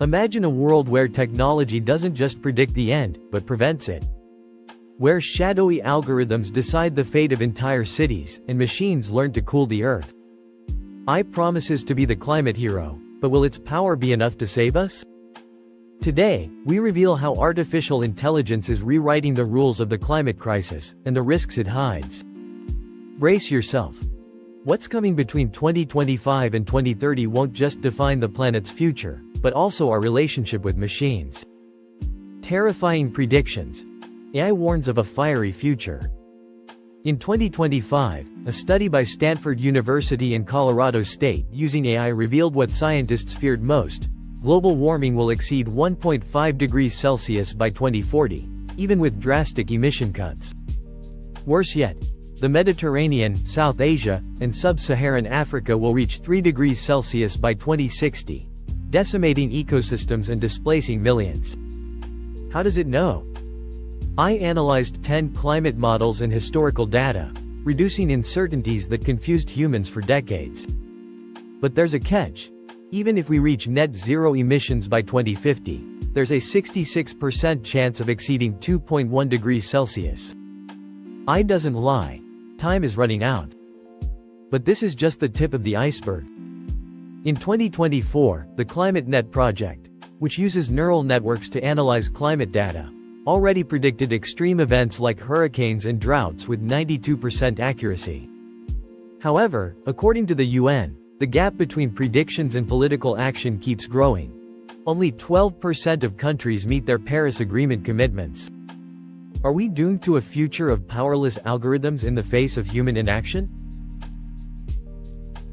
Imagine a world where technology doesn't just predict the end, but prevents it. Where shadowy algorithms decide the fate of entire cities, and machines learn to cool the earth. AI promises to be the climate hero, but will its power be enough to save us? Today, we reveal how artificial intelligence is rewriting the rules of the climate crisis, and the risks it hides. Brace yourself. What's coming between 2025 and 2030 won't just define the planet's future, but also our relationship with machines. Terrifying predictions. AI warns of a fiery future. In 2025, a study by Stanford University and Colorado State using AI revealed what scientists feared most: global warming will exceed 1.5 degrees Celsius by 2040, even with drastic emission cuts. Worse yet, the Mediterranean, South Asia, and Sub-Saharan Africa will reach 3 degrees Celsius by 2060, decimating ecosystems and displacing millions. How does it know? I analyzed 10 climate models and historical data, reducing uncertainties that confused humans for decades. But there's a catch. Even if we reach net zero emissions by 2050, there's a 66% chance of exceeding 2.1 degrees Celsius. AI doesn't lie. Time is running out. But this is just the tip of the iceberg. In 2024, the ClimateNet project, which uses neural networks to analyze climate data, already predicted extreme events like hurricanes and droughts with 92% accuracy. However, according to the UN, the gap between predictions and political action keeps growing. Only 12% of countries meet their Paris Agreement commitments. Are we doomed to a future of powerless algorithms in the face of human inaction?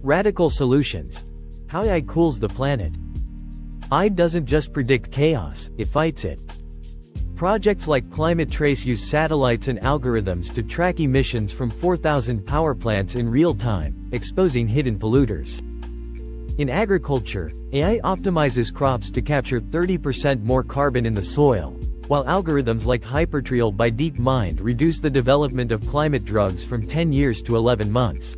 Radical solutions. How AI cools the planet. AI doesn't just predict chaos, it fights it. Projects like Climate Trace use satellites and algorithms to track emissions from 4,000 power plants in real time, exposing hidden polluters. In agriculture, AI optimizes crops to capture 30% more carbon in the soil, while algorithms like Hypertrial by DeepMind reduce the development of climate drugs from 10 years to 11 months.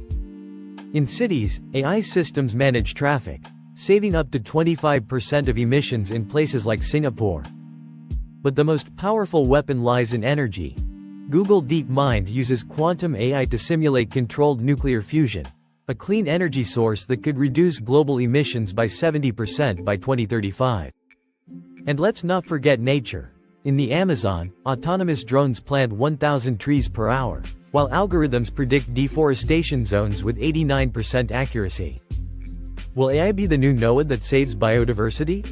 In cities, AI systems manage traffic, saving up to 25% of emissions in places like Singapore. But the most powerful weapon lies in energy. Google DeepMind uses quantum AI to simulate controlled nuclear fusion, a clean energy source that could reduce global emissions by 70% by 2035. And let's not forget nature. In the Amazon, autonomous drones plant 1,000 trees per hour, while algorithms predict deforestation zones with 89% accuracy. Will AI be the new Noah that saves biodiversity?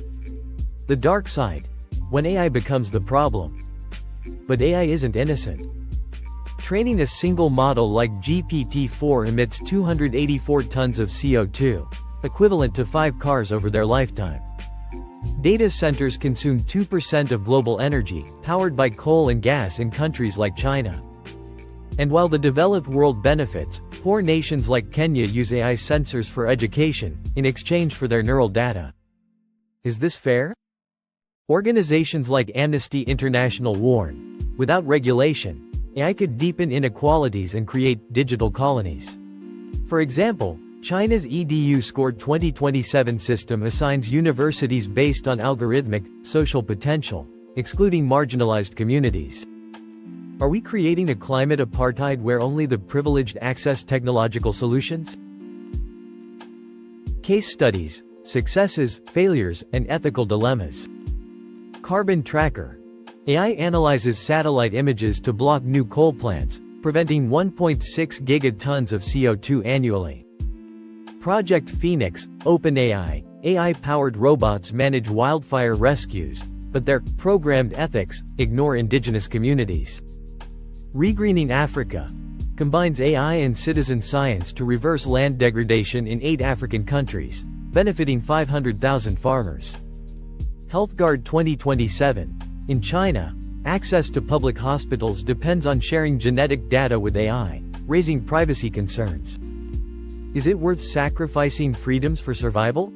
The dark side. When AI becomes the problem. But AI isn't innocent. Training a single model like GPT-4 emits 284 tons of CO2, equivalent to 5 cars over their lifetime. Data centers consume 2% of global energy, powered by coal and gas in countries like China. And while the developed world benefits, poor nations like Kenya use AI sensors for education, in exchange for their neural data. Is this fair? Organizations like Amnesty International warn, without regulation, AI could deepen inequalities and create digital colonies. For example, China's EDU scored 2027 system assigns universities based on algorithmic, social potential, excluding marginalized communities. Are we creating a climate apartheid where only the privileged access technological solutions? Case studies, successes, failures, and ethical dilemmas. Carbon Tracker. AI analyzes satellite images to block new coal plants, preventing 1.6 gigatons of CO2 annually. Project Phoenix, OpenAI, AI-powered robots manage wildfire rescues, but their programmed ethics ignore indigenous communities. Regreening Africa combines AI and citizen science to reverse land degradation in 8 African countries, benefiting 500,000 farmers. HealthGuard 2027. In China, access to public hospitals depends on sharing genetic data with AI, raising privacy concerns. Is it worth sacrificing freedoms for survival?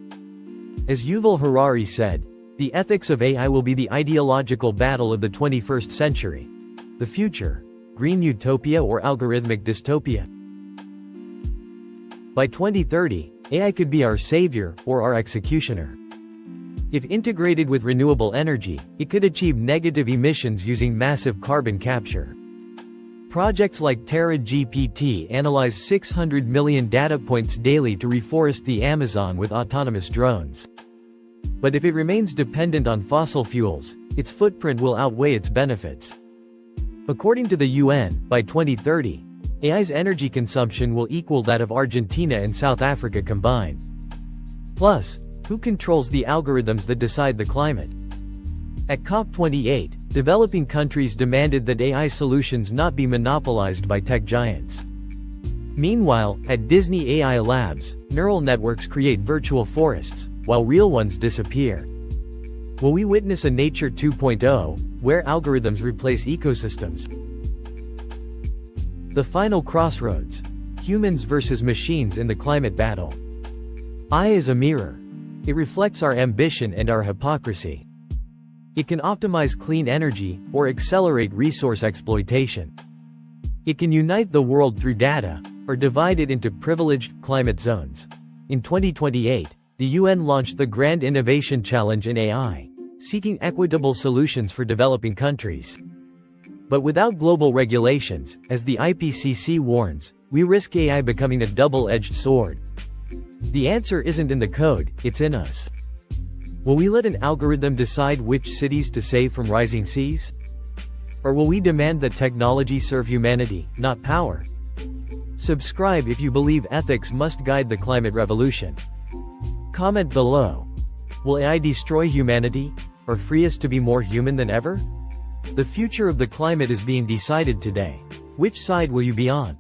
As Yuval Harari said, the ethics of AI will be the ideological battle of the 21st century. The future, green utopia or algorithmic dystopia? By 2030, AI could be our savior, or our executioner. If integrated with renewable energy, it could achieve negative emissions using massive carbon capture. Projects like Terra-GPT analyze 600 million data points daily to reforest the Amazon with autonomous drones. But if it remains dependent on fossil fuels, its footprint will outweigh its benefits. According to the UN, by 2030, AI's energy consumption will equal that of Argentina and South Africa combined. Plus, who controls the algorithms that decide the climate? At COP28, developing countries demanded that AI solutions not be monopolized by tech giants. Meanwhile, at Disney AI Labs, neural networks create virtual forests, while real ones disappear. Will we witness a Nature 2.0, where algorithms replace ecosystems? The final crossroads: humans versus machines in the climate battle. AI is a mirror. It reflects our ambition and our hypocrisy. It can optimize clean energy, or accelerate resource exploitation. It can unite the world through data, or divide it into privileged, climate zones. In 2028, the UN launched the Grand Innovation Challenge in AI, seeking equitable solutions for developing countries. But without global regulations, as the IPCC warns, we risk AI becoming a double-edged sword. The answer isn't in the code, it's in us. Will we let an algorithm decide which cities to save from rising seas? Or will we demand that technology serve humanity, not power? Subscribe if you believe ethics must guide the climate revolution. Comment below. Will AI destroy humanity, or free us to be more human than ever? The future of the climate is being decided today. Which side will you be on?